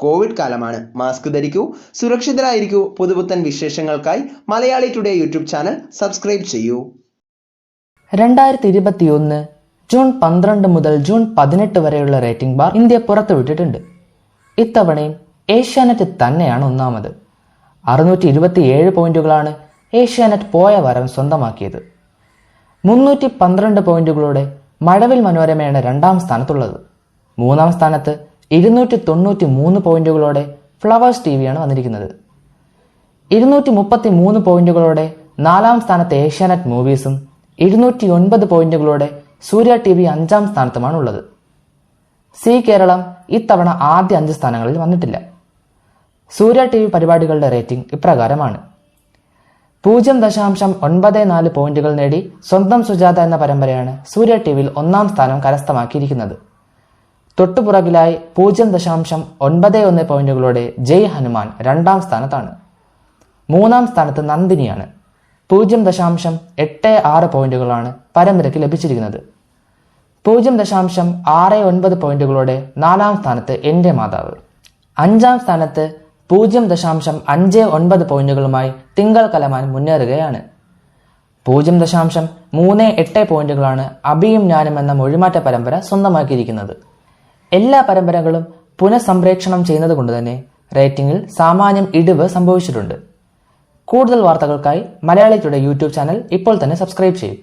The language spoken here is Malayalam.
കോവിഡ് കാലമാണ്. മാസ്ക് ധരിക്കൂ, സുരക്ഷിതരായിരിക്കൂ. പുതുപുത്തൻ വിശേഷങ്ങൾക്കായി Malayali today YouTube channel subscribe ചെയ്യൂ. 2021 ജൂൺ 12 മുതൽ ജൂൺ 18 വരെയുള്ള റേറ്റിംഗ് ബാർ ഇന്ത്യ പുറത്തുവിട്ടിട്ടുണ്ട്. ഇത്തവണയും ഏഷ്യാനെറ്റ് തന്നെയാണ് ഒന്നാമത്. 627 പോയിന്റുകളാണ് ഏഷ്യാനെറ്റ് പോയ വാരം സ്വന്തമാക്കിയത്. 312 പോയിന്റുകളോടെ മഴവിൽ മനോരമയാണ് രണ്ടാം സ്ഥാനത്തുള്ളത്. മൂന്നാം സ്ഥാനത്ത് 293 പോയിന്റുകളോടെ ഫ്ലവേഴ്സ് ടിവിയാണ് വന്നിരിക്കുന്നത്. 233 പോയിന്റുകളോടെ നാലാം സ്ഥാനത്ത് ഏഷ്യാനെറ്റ് മൂവീസും 209 പോയിന്റുകളോടെ സൂര്യ ടി വി അഞ്ചാം സ്ഥാനത്തുമാണുള്ളത്. സി കേരളം ഇത്തവണ ആദ്യ 5 സ്ഥാനങ്ങളിൽ വന്നിട്ടില്ല. സൂര്യ ടി വി പരിപാടികളുടെ റേറ്റിംഗ് ഇപ്രകാരമാണ്. 0.94 പോയിന്റുകൾ നേടി സ്വന്തം സുജാത എന്ന പരമ്പരയാണ് സൂര്യ ടി വിയിൽ ഒന്നാം സ്ഥാനം കരസ്ഥമാക്കിയിരിക്കുന്നത്. തൊട്ടുപുറകിലായി 0.91 പോയിന്റുകളോടെ ജയ് ഹനുമാൻ രണ്ടാം സ്ഥാനത്താണ്. മൂന്നാം സ്ഥാനത്ത് നന്ദിനിയാണ്. 0.86 പോയിന്റുകളാണ് പരമ്പരയ്ക്ക് ലഭിച്ചിരിക്കുന്നത്. 0.69 പോയിന്റുകളോടെ നാലാം സ്ഥാനത്ത് എന്റെ മാതാവ്. അഞ്ചാം സ്ഥാനത്ത് 0.59 പോയിന്റുകളുമായി തിങ്കൾ കലമാൻ മുന്നേറുകയാണ്. 0.38 പോയിന്റുകളാണ് അബിയും ഞാനും എന്ന മൊഴിമാറ്റ പരമ്പര സ്വന്തമാക്കിയിരിക്കുന്നത്. എല്ലാ പരമ്പരകളും പുനഃസംപ്രേക്ഷണം ചെയ്യുന്നത് കൊണ്ട് തന്നെ റേറ്റിംഗിൽ സാമാന്യം ഇടിവ് സംഭവിച്ചിട്ടുണ്ട്. കൂടുതൽ വാർത്തകൾക്കായി മലയാളി ടുഡേ യൂട്യൂബ് ചാനൽ ഇപ്പോൾ തന്നെ സബ്സ്ക്രൈബ് ചെയ്യും.